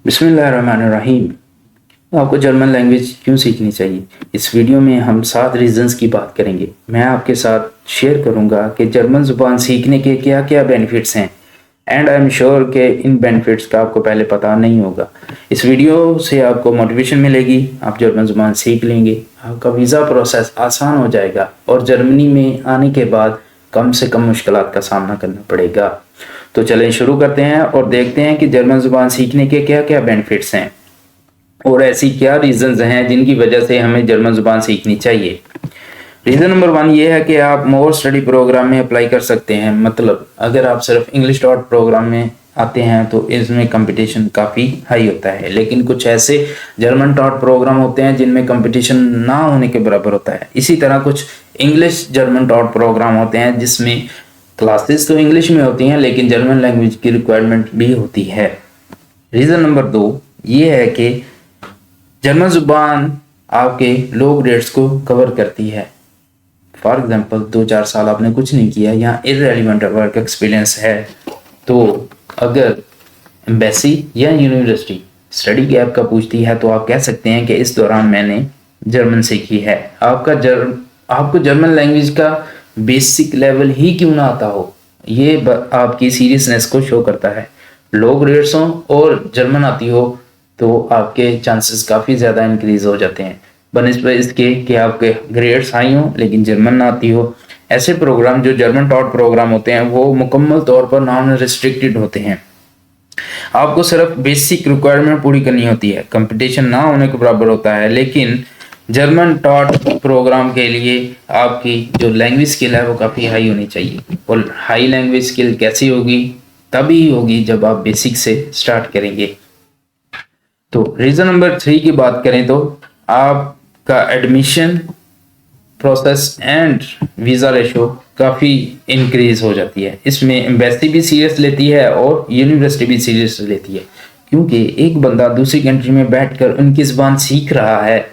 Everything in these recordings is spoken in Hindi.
बिस्मिल्लाहिर्रहमानिर्रहीम। आपको जर्मन लैंग्वेज क्यों सीखनी चाहिए, इस वीडियो में हम 7 रीज़न्स की बात करेंगे। मैं आपके साथ शेयर करूंगा कि जर्मन ज़ुबान सीखने के क्या क्या बेनिफिट्स हैं एंड आई एम श्योर कि इन बेनिफिट्स का आपको पहले पता नहीं होगा। इस वीडियो से आपको मोटिवेशन मिलेगी, आप जर्मन ज़ुबान सीख लेंगे, आपका वीज़ा प्रोसेस आसान हो जाएगा और जर्मनी में आने के बाद कम से कम मुश्किलात का सामना करना पड़ेगा। तो चलें शुरू करते हैं और देखते हैं कि जर्मन ज़ुबान सीखने के क्या क्या बेनिफिट्स हैं और ऐसी क्या रीज़न्स हैं जिनकी वजह से हमें जर्मन ज़ुबान सीखनी चाहिए। रीज़न नंबर 1 ये है कि आप मोर स्टडी प्रोग्राम में अप्लाई कर सकते हैं। मतलब अगर आप सिर्फ इंग्लिश डॉट प्रोग्राम में आते हैं तो इसमें कंपटीशन काफ़ी हाई होता है, लेकिन कुछ ऐसे जर्मन डॉट प्रोग्राम होते हैं जिनमें कंपटीशन ना होने के बराबर होता है। इसी तरह कुछ इंग्लिश जर्मन डॉट प्रोग्राम होते हैं जिसमें क्लासेस तो इंग्लिश में होती हैं लेकिन जर्मन लैंग्वेज की रिक्वायरमेंट भी होती है। रीज़न नंबर 2 ये है कि जर्मन ज़ुबान आपके लो ग्रेड्स को कवर करती है। फॉर एग्जांपल 2-4 साल आपने कुछ नहीं किया या इररेलेवेंट वर्क एक्सपीरियंस है, तो अगर एम्बेसी या यूनिवर्सिटी स्टडी गैप का पूछती है तो आप कह सकते हैं कि इस दौरान मैंने जर्मन सीखी है। आपको जर्मन लैंग्वेज का बेसिक लेवल ही क्यों ना आता हो, ये आपकी सीरियसनेस को शो करता है। लो ग्रेड्स हो और जर्मन आती हो तो आपके चांसेस काफ़ी ज़्यादा इंक्रीज हो जाते हैं बनिस्बत इसके कि आपके ग्रेड्स हाई हो लेकिन जर्मन ना आती हो। ऐसे प्रोग्राम जो जर्मन टॉट प्रोग्राम होते हैं वो मुकम्मल तौर पर नॉन रिस्ट्रिक्टेड होते हैं। आपको सिर्फ बेसिक रिक्वायरमेंट पूरी करनी होती है, कंपटीशन ना होने के बराबर होता है। लेकिन जर्मन टॉट प्रोग्राम के लिए आपकी जो लैंग्वेज स्किल है वो काफ़ी हाई होनी चाहिए, और हाई लैंग्वेज स्किल कैसी होगी, तभी होगी जब आप बेसिक से स्टार्ट करेंगे। तो रीज़न नंबर 3 की बात करें तो आपका admission process and visa ratio काफ़ी इंक्रीज हो जाती है। इसमें एम्बेसी भी सीरियस लेती है और यूनिवर्सिटी भी सीरियस लेती है, क्योंकि एक बंदा दूसरी कंट्री में बैठकर उनकी ज़बान सीख रहा है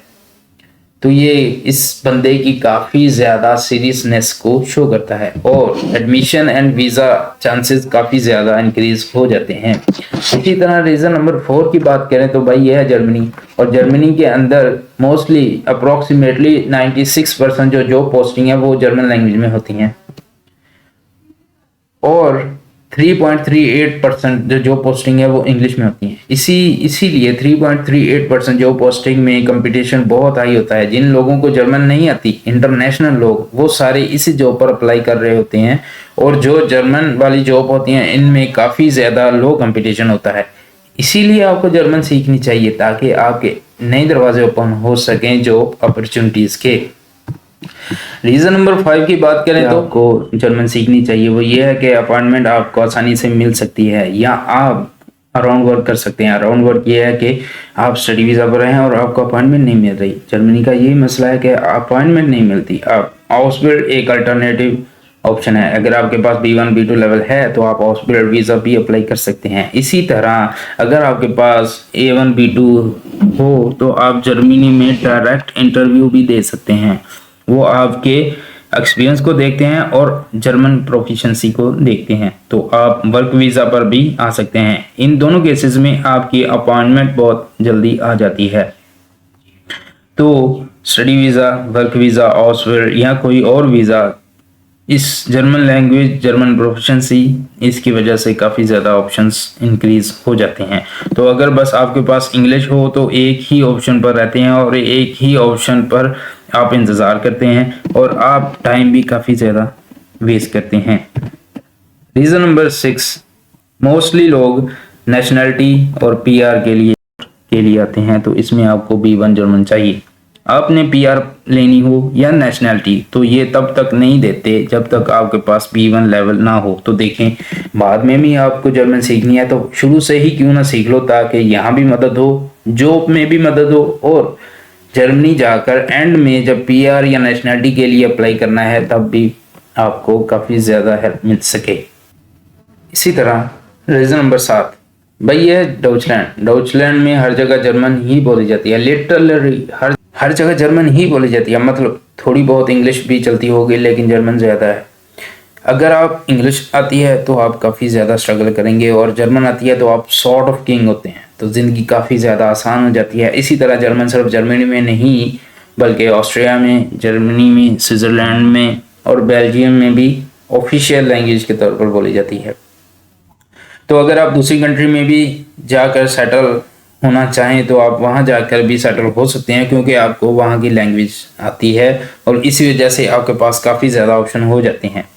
तो ये इस बंदे की काफ़ी ज़्यादा सीरियसनेस को शो करता है और एडमिशन एंड वीज़ा चांसेस काफ़ी ज़्यादा इंक्रीज हो जाते हैं। इसी तरह रीज़न नंबर 4 की बात करें तो भाई ये है जर्मनी, और जर्मनी के अंदर मोस्टली अप्रोक्सीमेटली 96% जो जॉब पोस्टिंग है वो जर्मन लैंग्वेज में होती हैं और 3.38% जो जॉब पोस्टिंग है वो इंग्लिश में होती हैं। इसीलिए 3.38% जॉब पोस्टिंग में कंपटीशन बहुत हाई होता है। जिन लोगों को जर्मन नहीं आती, इंटरनेशनल लोग, वो सारे इसी जॉब पर अप्लाई कर रहे होते हैं, और जो जर्मन वाली जॉब होती हैं इनमें काफ़ी ज़्यादा लो कंपटीशन होता है। इसीलिए आपको जर्मन सीखनी चाहिए ताकि आपके नए दरवाजे ओपन हो सकें जॉब अपॉर्चुनिटीज़ के। रीज़न नंबर 5 की बात करें तो आपको जर्मन सीखनी चाहिए, वो ये है कि अपॉइंटमेंट आपको आसानी से मिल सकती है या आप अराउंड वर्क कर सकते हैं। अराउंड वर्क ये है कि आप स्टडी वीज़ा पर हैं और आपको अपॉइंटमेंट नहीं मिल रही। जर्मनी का यही मसला है कि अपॉइंटमेंट नहीं मिलती। आप हाउसबिल्ड एक अल्टरनेटिव ऑप्शन है। अगर आपके पास B1 B2 लेवल है तो आप हाउसबिल्ड वीज़ा भी अप्लाई कर सकते हैं। इसी तरह अगर आपके पास A1 B2 हो तो आप जर्मनी में डायरेक्ट इंटरव्यू भी दे सकते हैं। वो आपके एक्सपीरियंस को देखते हैं और जर्मन प्रोफिशिएंसी को देखते हैं, तो आप वर्क वीज़ा पर भी आ सकते हैं। इन दोनों केसेस में आपकी अपॉइंटमेंट बहुत जल्दी आ जाती है। तो स्टडी वीज़ा, वर्क वीज़ा, हाउसबिल्ड या कोई और वीज़ा, इस जर्मन लैंग्वेज, जर्मन प्रोफिशिएंसी, इसकी वजह से काफ़ी ज़्यादा ऑप्शंस इंक्रीज हो जाते हैं। तो अगर बस आपके पास इंग्लिश हो तो एक ही ऑप्शन पर रहते हैं और एक ही ऑप्शन पर आप इंतज़ार करते हैं और आप टाइम भी काफ़ी ज़्यादा वेस्ट करते हैं। रीज़न नंबर 6, मोस्टली लोग नेशनलिटी और PR के लिए आते हैं, तो इसमें आपको B1 जर्मन चाहिए। आपने PR लेनी हो या नेशनलिटी तो ये तब तक नहीं देते जब तक आपके पास B1 लेवल ना हो। तो देखें, बाद में भी आपको जर्मन सीखनी है तो शुरू से ही क्यों ना सीख लो, ताकि यहाँ भी मदद हो, जॉब में भी मदद हो, और जर्मनी जाकर एंड में जब PR या नेशनलिटी के लिए अप्लाई करना है तब भी आपको काफ़ी ज़्यादा हेल्प मिल सके। इसी तरह रीज़न नंबर 7 भाई ये डॉइचलैंड। डॉइचलैंड में हर जगह जर्मन ही बोली जाती है, लिटरली हर जगह जर्मन ही बोली जाती है। मतलब थोड़ी बहुत इंग्लिश भी चलती होगी लेकिन जर्मन ज़्यादा है। अगर आप इंग्लिश आती है तो आप काफ़ी ज़्यादा स्ट्रगल करेंगे, और जर्मन आती है तो आप सॉर्ट ऑफ किंग होते हैं, तो ज़िंदगी काफ़ी ज़्यादा आसान हो जाती है। इसी तरह जर्मन सिर्फ जर्मनी में नहीं बल्कि ऑस्ट्रिया में, जर्मनी में, स्विट्ज़रलैंड में और बेल्जियम में भी ऑफिशियल लैंग्वेज के तौर पर बोली जाती है। तो अगर आप दूसरी कंट्री में भी जाकर सेटल होना चाहें तो आप वहां जाकर भी सेटल हो सकते हैं, क्योंकि आपको वहां की लैंग्वेज आती है और इसी वजह से आपके पास काफ़ी ज़्यादा ऑप्शन हो जाते हैं।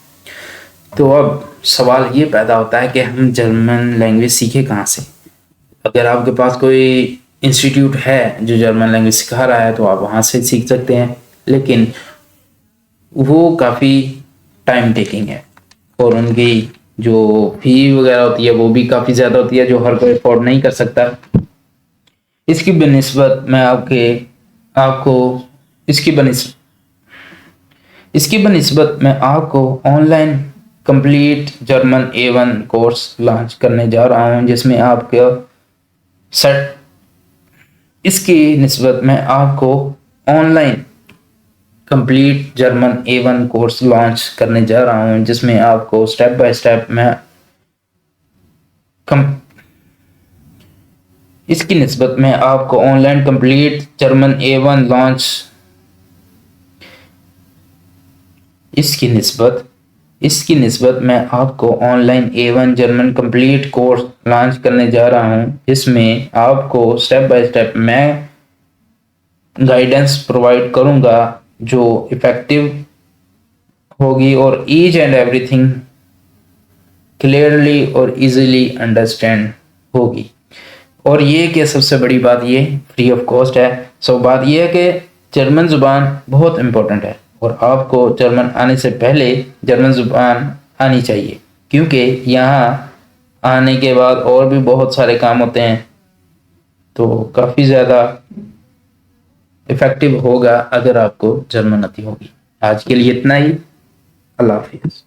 तो अब सवाल ये पैदा होता है कि हम जर्मन लैंग्वेज सीखें कहाँ से। अगर आपके पास कोई इंस्टीट्यूट है जो जर्मन लैंग्वेज सिखा रहा है तो आप वहाँ से सीख सकते हैं, लेकिन वो काफ़ी टाइम टेकिंग है और उनकी जो फी वगैरह होती है वो भी काफ़ी ज़्यादा होती है, जो हर कोई अफोर्ड नहीं कर सकता। इसकी बनिस्बत मैं आपको इसकी बनिस्बत मैं आपको online complete German A1 course launch करने जा रहा हूं, जिसमें आपका सेट इसकी निस्बत मैं आपको online complete German A1 course launch करने जा रहा हूं, जिसमें आपको स्टेप बाय स्टेप मैं इसकी निस्बत में आपको online complete German A1 launch इसकी निस्बत मैं आपको online A1 German complete course launch करने जा रहा हूं, जिसमें आपको स्टेप बाय स्टेप मैं गाइडेंस प्रोवाइड करूंगा जो इफेक्टिव होगी और ईच एंड एवरीथिंग क्लियरली और इजीली अंडरस्टैंड होगी। और ये कि सबसे बड़ी बात ये फ्री ऑफ कॉस्ट है। सो बात ये है कि जर्मन ज़ुबान बहुत इम्पोर्टेंट है और आपको जर्मन आने से पहले जर्मन ज़ुबान आनी चाहिए, क्योंकि यहाँ आने के बाद और भी बहुत सारे काम होते हैं, तो काफ़ी ज़्यादा इफ़ेक्टिव होगा अगर आपको जर्मन आती होगी। आज के लिए इतना ही। अल्लाह हाफिज़।